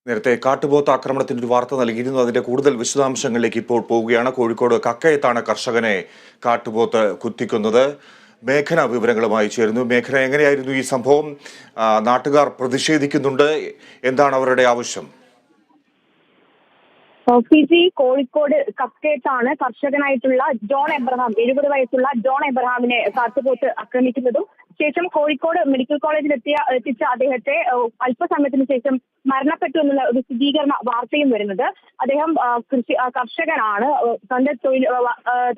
നേരത്തെ കാട്ടുപോത്ത് ആക്രമണത്തിന്റെ ഒരു വാർത്ത നൽകിയിരുന്നു. അതിന്റെ കൂടുതൽ വിശദാംശങ്ങളിലേക്ക് ഇപ്പോൾ പോവുകയാണ്. കോഴിക്കോട് കക്കയത്താണ് കർഷകനെ കാട്ടുപോത്ത് കുത്തിക്കുന്നത്. മേഘന വിവരങ്ങളുമായി ചേരുന്നു. മേഘന, എങ്ങനെയായിരുന്നു ഈ സംഭവം? നാട്ടുകാർ പ്രതിഷേധിക്കുന്നുണ്ട്. എന്താണ് അവരുടെ ആവശ്യം? കോഴിക്കോട് കക്കയത്താണ് കർഷകനായിട്ടുള്ള ജോൺ എബ്രഹാം, 70 വയസ്സുള്ള ജോൺ എബ്രഹാമിനെ കാട്ടുപോത്ത് ആക്രമിക്കുന്നതും ശേഷം കോഴിക്കോട് മെഡിക്കൽ കോളേജിൽ എത്തിച്ച അദ്ദേഹത്തെ അല്പസമയത്തിന് ശേഷം മരണപ്പെട്ടു എന്നുള്ള ഒരു സ്ഥിരീകരണ വാർത്തയും വരുന്നത്. അദ്ദേഹം കർഷകനാണ്. തന്റെ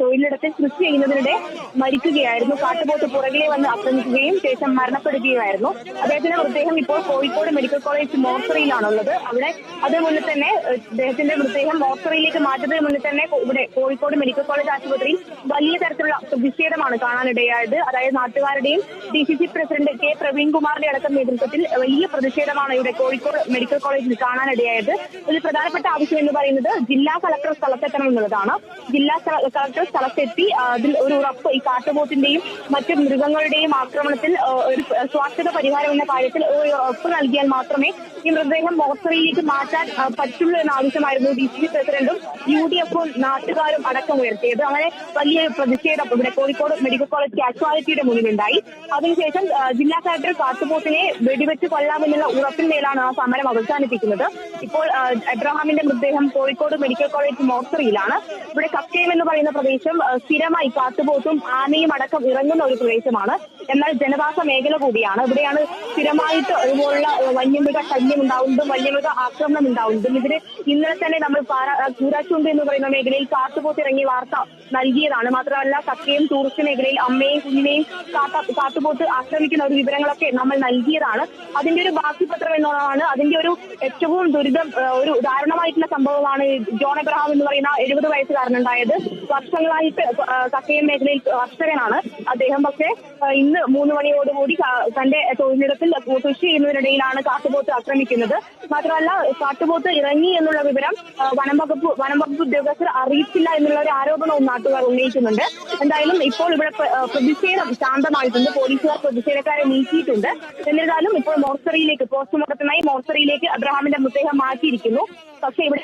തൊഴിലിടത്തിൽ കൃഷി ചെയ്യുന്നതിനിടെ മരിക്കുകയായിരുന്നു. കാട്ടുപോത്ത് പുറകിലെ വന്ന് ആക്രമിക്കുകയും ശേഷം മരണപ്പെടുകയായിരുന്നു. അദ്ദേഹത്തിന്റെ മൃതദേഹം ഇപ്പോൾ കോഴിക്കോട് മെഡിക്കൽ കോളേജ് മോർച്ചറിയിലാണുള്ളത്. അതിനു മുന്നിൽ തന്നെ അദ്ദേഹത്തിന്റെ മൃതദേഹം മോർച്ചറിയിലേക്ക് മാറ്റുന്നതിന് മുന്നിൽ തന്നെ ഇവിടെ കോഴിക്കോട് മെഡിക്കൽ കോളേജ് ആശുപത്രിയിൽ വലിയ തരത്തിലുള്ള പ്രതിഷേധമാണ് കാണാനിടയായത്. അതായത് നാട്ടുകാരുടെയും DCC പ്രസിഡന്റ് കെ പ്രവീൺകുമാറിന്റെ അടക്കം നേതൃത്വത്തിൽ വലിയ പ്രതിഷേധമാണ് ഇവിടെ കോഴിക്കോട് മെഡിക്കൽ കോളേജിൽ കാണാനിടയായത്. ഇതിൽ പ്രധാനപ്പെട്ട ആവശ്യം എന്ന് പറയുന്നത് ജില്ലാ കളക്ടർ സ്ഥലത്തെത്തണം എന്നുള്ളതാണ്. ജില്ലാ കളക്ടർ സ്ഥലത്തെത്തി അതിൽ ഒരു ഉറപ്പ്, ഈ കാട്ടുപോത്തിന്റെയും മറ്റ് മൃഗങ്ങളുടെയും ആക്രമണത്തിൽ ഒരു ശാശ്വത പരിഹാരം എന്ന കാര്യത്തിൽ ഒരു ഉറപ്പ് നൽകിയാൽ മാത്രമേ ഈ മൃതദേഹം മോർച്ചറിയിലേക്ക് മാറ്റാൻ പറ്റുള്ളൂ എന്ന ആവശ്യമായിരുന്നു DCC പ്രസിഡന്റും UDF-ഉം നാട്ടുകാരും അടക്കം ഉയർത്തിയത്. അങ്ങനെ വലിയ പ്രതിഷേധം ഇവിടെ കോഴിക്കോട് മെഡിക്കൽ കോളേജ് കാഷ്വാലിറ്റിയുടെ മുന്നിലുണ്ടായി. അതിനുശേഷം ജില്ലാ കളക്ടർ കാട്ടുപോത്തിനെ വെടിവെച്ച് കൊല്ലാമെന്നുള്ള ഉറപ്പിന്മേലാണ് ആ സമരം അവസാനിപ്പിക്കുന്നത്. ഇപ്പോൾ എബ്രഹാമിന്റെ മൃതദേഹം കോഴിക്കോട് മെഡിക്കൽ കോളേജ് മോർച്ചറിയിലാണ്. ഇവിടെ കക്കയം എന്ന് പറയുന്ന പ്രദേശം സ്ഥിരമായി കാട്ടുപോത്തും ആനയും അടക്കം ഇറങ്ങുന്ന ഒരു പ്രദേശമാണ്. എന്നാൽ ജനവാസ മേഖല കൂടിയാണ്. ഇവിടെയാണ് സ്ഥിരമായിട്ട് ഇതുപോലുള്ള വന്യമൃഗ ശല്യം ഉണ്ടാവുന്നതും വന്യമൃഗ ആക്രമണം ഉണ്ടാവുന്നതും. ഇതിന് ഇന്നലെ തന്നെ നമ്മൾ കൂരാച്ചുണ്ട് എന്ന് പറയുന്ന മേഖലയിൽ കാട്ടുപോത്ത് ഇറങ്ങിയ വാർത്ത നൽകിയതാണ്. മാത്രമല്ല കക്കയം ടൂറിസ്റ്റ് മേഖലയിൽ അമ്മയും കുഞ്ഞിനെയും കാട്ടുപോത്ത് ആക്രമിക്കുന്ന ഒരു വിവരങ്ങളൊക്കെ നമ്മൾ നൽകിയതാണ്. അതിന്റെ ഒരു ബാക്കിപത്രം എന്നുള്ളതാണ്. അതിന്റെ ഒരു ഏറ്റവും ഒരു ദാരുണമായിട്ടുള്ള സംഭവമാണ് ജോൺ എബ്രഹാം എന്ന് പറയുന്ന 70 വയസ്സുകാരനുണ്ടായത്. വർഷങ്ങളായിട്ട് കക്കയം മേഖലയിൽ കർഷകനാണ് അദ്ദേഹം. പക്ഷേ ഇന്ന് 3 മണിയോടുകൂടി തന്റെ തൊഴിലിടത്തിൽ കൃഷി ചെയ്യുന്നതിനിടയിലാണ് കാട്ടുപോത്ത് ആക്രമിക്കുന്നത്. മാത്രമല്ല കാട്ടുപോത്ത് ഇറങ്ങി എന്നുള്ള വിവരം വനംവകുപ്പ് ഉദ്യോഗസ്ഥർ അറിയിച്ചില്ല എന്നുള്ള ഒരു ആരോപണവും നാട്ടുകാർ ഉന്നയിക്കുന്നുണ്ട്. എന്തായാലും ഇപ്പോൾ ഇവിടെ പ്രതിഷേധം ശാന്തമായിട്ടുണ്ട്. പോലീസുകാർ പ്രതിഷേധക്കാരെ നീക്കിയിട്ടുണ്ട്. എന്നിരുന്നാലും ഇപ്പോൾ പോസ്റ്റ്മോർട്ടത്തിനായി മോർച്ചറിയിലേക്ക് അബ്രഹാമിന്റെ മൃതദേഹം മാറ്റിയിരിക്കുന്നു. പക്ഷേ ഇവിടെ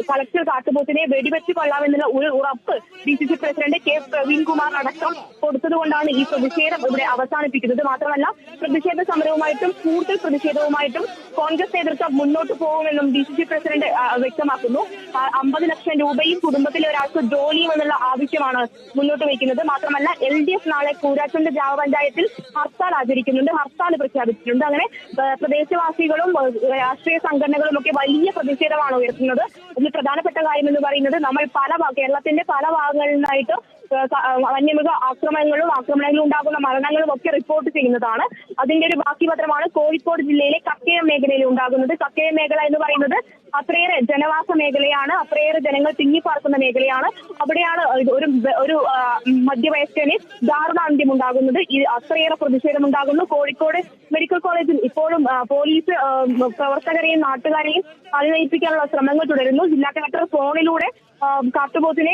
കളക്ടർ കാട്ടുപോത്തിനെ വെടിവെച്ച് കൊള്ളാമെന്നുള്ള ഒരു ഉറപ്പ് DCC പ്രസിഡന്റ് കെ പ്രവീൺകുമാർ അടക്കം കൊടുത്തതുകൊണ്ടാണ് ഈ പ്രതിഷേധം ഇവിടെ അവസാനിപ്പിക്കുന്നത്. മാത്രമല്ല പ്രതിഷേധ സമരവുമായിട്ടും കൂടുതൽ പ്രതിഷേധവുമായിട്ടും കോൺഗ്രസ് നേതൃത്വം മുന്നോട്ട് പോകുമെന്നും DCC പ്രസിഡന്റ് വ്യക്തമാക്കുന്നു. 50 ലക്ഷം രൂപയും കുടുംബത്തിലെ ഒരാൾക്ക് ജോലിയും എന്നുള്ള ആവശ്യമാണ് മുന്നോട്ട് വയ്ക്കുന്നത്. മാത്രമല്ല LDF നാളെ കൂരാച്ചുണ്ട് ഗ്രാമപഞ്ചായത്തിൽ ഹർത്താൽ ആചരിക്കുന്നുണ്ട്, ഹർത്താൽ പ്രഖ്യാപിച്ചിട്ടുണ്ട്. അങ്ങനെ പ്രദേശവാസികളും രാഷ്ട്രീയ സംഘടനകളും ഒക്കെ വലിയ പ്രതിഷേധമാണ് ഉയർത്തുന്നത്. ഇതിൽ പ്രധാനപ്പെട്ട കാര്യം എന്ന് പറയുന്നത് നമ്മൾ കേരളത്തിന്റെ പല ഭാഗങ്ങളിൽ നിന്നായിട്ട് വന്യമൃഗ ആക്രമണങ്ങളും ഉണ്ടാകുന്ന മരണങ്ങളും ഒക്കെ റിപ്പോർട്ട് ചെയ്യുന്നതാണ്. അതിന്റെ ഒരു ബാക്കി പത്രമാണ് കോഴിക്കോട് ജില്ലയിലെ കക്കയം മേഖലയിൽ ഉണ്ടാകുന്നത്. കക്കയം മേഖല എന്ന് പറയുന്നത് അത്രയേറെ ജനവാസ മേഖലയാണ്, അത്രയേറെ ജനങ്ങൾ തിങ്ങിപ്പാർക്കുന്ന മേഖലയാണ്. അവിടെയാണ് ഒരു മധ്യവയസ്കന് ദാരുണാന്ത്യം ഉണ്ടാകുന്നത്. അത്രയേറെ പ്രതിഷേധം ഉണ്ടാകുന്നു. കോഴിക്കോട് മെഡിക്കൽ കോളേജിൽ ഇപ്പോഴും പോലീസ് പ്രവർത്തകരെയും നാട്ടുകാരെയും അനുനയിപ്പിക്കാനുള്ള ശ്രമങ്ങൾ തുടരുന്നു. ജില്ലാ കളക്ടർ ഫോണിലൂടെ കാട്ടുപോത്തിനെ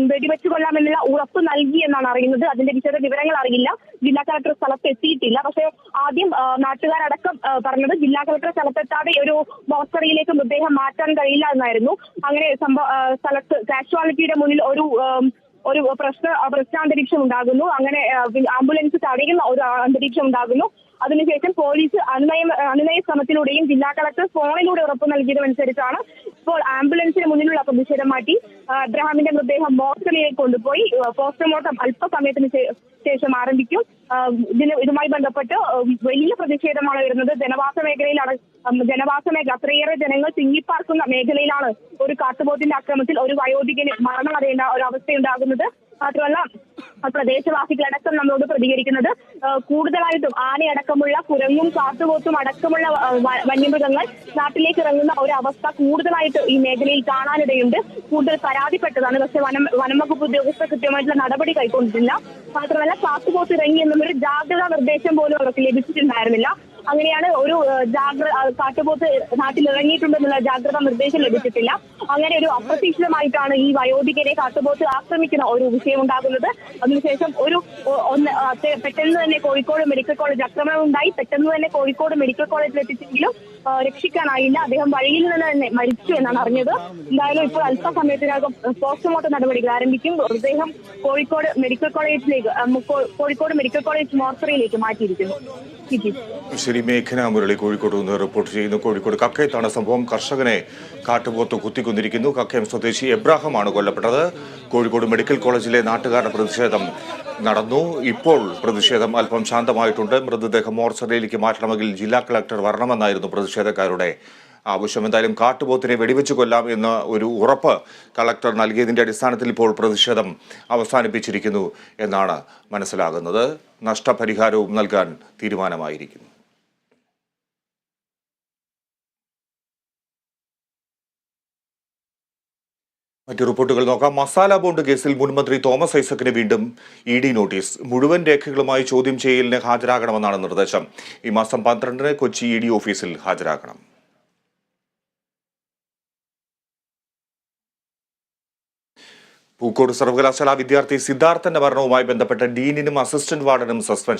വെടിവെച്ച് കൊല്ലാമെന്നുള്ള ഉറപ്പ് നൽകി എന്നാണ് അറിയുന്നത്. അതിന്റെ വിശദ വിവരങ്ങൾ അറിയില്ല. ജില്ലാ കളക്ടർ സ്ഥലത്ത് എത്തിയിട്ടില്ല. പക്ഷേ ആദ്യം നാട്ടുകാരടക്കം പറഞ്ഞത് ജില്ലാ കളക്ടർ സ്ഥലത്തെത്താതെ ഒരു മോർച്ചറിയിലേക്ക് മൃതദേഹം മാറ്റാൻ കഴിയില്ല എന്നായിരുന്നു. അങ്ങനെ സ്ഥലത്ത് കാഷ്വാലിറ്റിയുടെ മുന്നിൽ ഒരു പ്രശ്നാന്തരീക്ഷം ഉണ്ടാകുന്നു. അങ്ങനെ ആംബുലൻസ് തടയുന്ന ഒരു അന്തരീക്ഷം ഉണ്ടാകുന്നു. അതിനുശേഷം പോലീസ് അനുനയ ശ്രമത്തിലൂടെയും ജില്ലാ കളക്ടർ ഫോണിലൂടെ ഉറപ്പ് നൽകിയതനുസരിച്ചാണ് ഇപ്പോൾ ആംബുലൻസിന് മുന്നിലുള്ള പ്രതിഷേധം മാറ്റി അബ്രഹാമിന്റെ മൃതദേഹം മോർച്ചറിയിലേക്ക് കൊണ്ടുപോയി പോസ്റ്റ്മോർട്ടം അല്പസമയത്തിന് ശേഷം ആരംഭിക്കും. ഇതുമായി ബന്ധപ്പെട്ട് വലിയ പ്രതിഷേധമാണ് വരുന്നത്. ജനവാസ മേഖല അത്രയേറെ ജനങ്ങൾ തിങ്ങിപ്പാർക്കുന്ന മേഖലയിലാണ് ഒരു കാട്ടുപോത്തിന്റെ ആക്രമണത്തിൽ ഒരു വയോധികന് മരണമടയേണ്ട ഒരു അവസ്ഥയുണ്ടാകുന്നത്. മാത്രമല്ല പ്രദേശവാസികളടക്കം നമ്മളോട് പ്രതികരിക്കുന്നത് കൂടുതലായിട്ടും ആനയടക്കമുള്ള കുരങ്ങും കാട്ടുപോത്തും അടക്കമുള്ള വന്യമൃഗങ്ങൾ നാട്ടിലേക്ക് ഇറങ്ങുന്ന ഒരു അവസ്ഥ കൂടുതലായിട്ട് ഈ മേഖലയിൽ കാണാനിടയുണ്ട്. കൂടുതൽ പരാതിപ്പെട്ടതാണ്. പക്ഷെ വനംവകുപ്പ് ഉദ്യോഗസ്ഥർ കൃത്യമായിട്ടുള്ള നടപടി കൈക്കൊണ്ടിട്ടില്ല. മാത്രമല്ല കാട്ടുപോത്ത് ഇറങ്ങി എന്നുള്ളൊരു ജാഗ്രതാ നിർദ്ദേശം പോലും അവർക്ക് ലഭിച്ചിട്ടുണ്ടായിരുന്നില്ല. അങ്ങനെയാണ് ഒരു കാട്ടുപോത്ത് നാട്ടിൽ ഇറങ്ങിയിട്ടുണ്ടെന്നുള്ള ജാഗ്രതാ നിർദ്ദേശം ലഭിച്ചിട്ടില്ല. അങ്ങനെ ഒരു അപ്രതീക്ഷിതമായിട്ടാണ് ഈ വയോധികരെ കാട്ടുപോത്ത് ആക്രമിക്കുന്ന ഒരു വിഷയം ഉണ്ടാകുന്നത്. അതിനുശേഷം പെട്ടെന്ന് തന്നെ കോഴിക്കോട് മെഡിക്കൽ കോളേജ് ആക്രമണം ഉണ്ടായി. പെട്ടെന്ന് തന്നെ കോഴിക്കോട് മെഡിക്കൽ കോളേജിൽ എത്തിച്ചെങ്കിലും രക്ഷിക്കാനായില്ല. അദ്ദേഹം വഴിയിൽ നിന്ന് തന്നെ മരിച്ചു എന്നാണ് അറിഞ്ഞത്. എന്തായാലും ഇപ്പോൾ അല്പസമയത്തിനകം പോസ്റ്റ്മോർട്ടം നടപടികൾ ആരംഭിക്കും. മൃതദേഹം കോഴിക്കോട് മെഡിക്കൽ കോളേജ് മോർച്ചറിയിലേക്ക് മാറ്റിയിരിക്കുന്നു. ശരി, മേഘന മുരളി കോഴിക്കോട് നിന്ന് റിപ്പോർട്ട് ചെയ്യുന്നു. കോഴിക്കോട് കക്കയത്താണ് സംഭവം. കർഷകനെ കാട്ടുപോത്ത് കുത്തിക്കൊന്നിരിക്കുന്നു. കക്കയം സ്വദേശി എബ്രാഹമാണ് കൊല്ലപ്പെട്ടത്. കോഴിക്കോട് മെഡിക്കൽ കോളേജിലെ നാട്ടുകാരുടെ പ്രതിഷേധം നടന്നു. ഇപ്പോൾ പ്രതിഷേധം അല്പം ശാന്തമായിട്ടുണ്ട്. മൃതദേഹം മോർച്ചറിയിലേക്ക് മാറ്റണമെങ്കിൽ ജില്ലാ കളക്ടർ വരണമെന്നായിരുന്നു പ്രതിഷേധക്കാരുടെ ആവശ്യം. എന്തായാലും കാട്ടുപോത്തിനെ വെടിവെച്ച് കൊല്ലാം എന്ന ഒരു ഉറപ്പ് കളക്ടർ നൽകിയതിന്റെ അടിസ്ഥാനത്തിൽ ഇപ്പോൾ പ്രതിഷേധം അവസാനിപ്പിച്ചിരിക്കുന്നു എന്നാണ് മനസ്സിലാകുന്നത്. നഷ്ടപരിഹാരവും നൽകാൻ തീരുമാനമായിരിക്കുന്നു. മറ്റു റിപ്പോർട്ടുകൾ നോക്കാം. മസാല ബോണ്ട് കേസിൽ മുൻമന്ത്രി തോമസ് ഐസക്കിന് വീണ്ടും ഇ.ഡി. നോട്ടീസ്. മുഴുവൻ രേഖകളുമായി ചോദ്യം ചെയ്യലിന് ഹാജരാകണമെന്നാണ് നിർദ്ദേശം. ഈ മാസം 12-ന് കൊച്ചി ഇ.ഡി. ഓഫീസിൽ ഹാജരാകണം. പൂക്കോട് സർവകലാശാല വിദ്യാർത്ഥി സിദ്ധാർത്ഥന്റെ മരണവുമായി ബന്ധപ്പെട്ട ഡീനിനും അസിസ്റ്റന്റ് വാർഡനും സസ്പെൻഷൻ.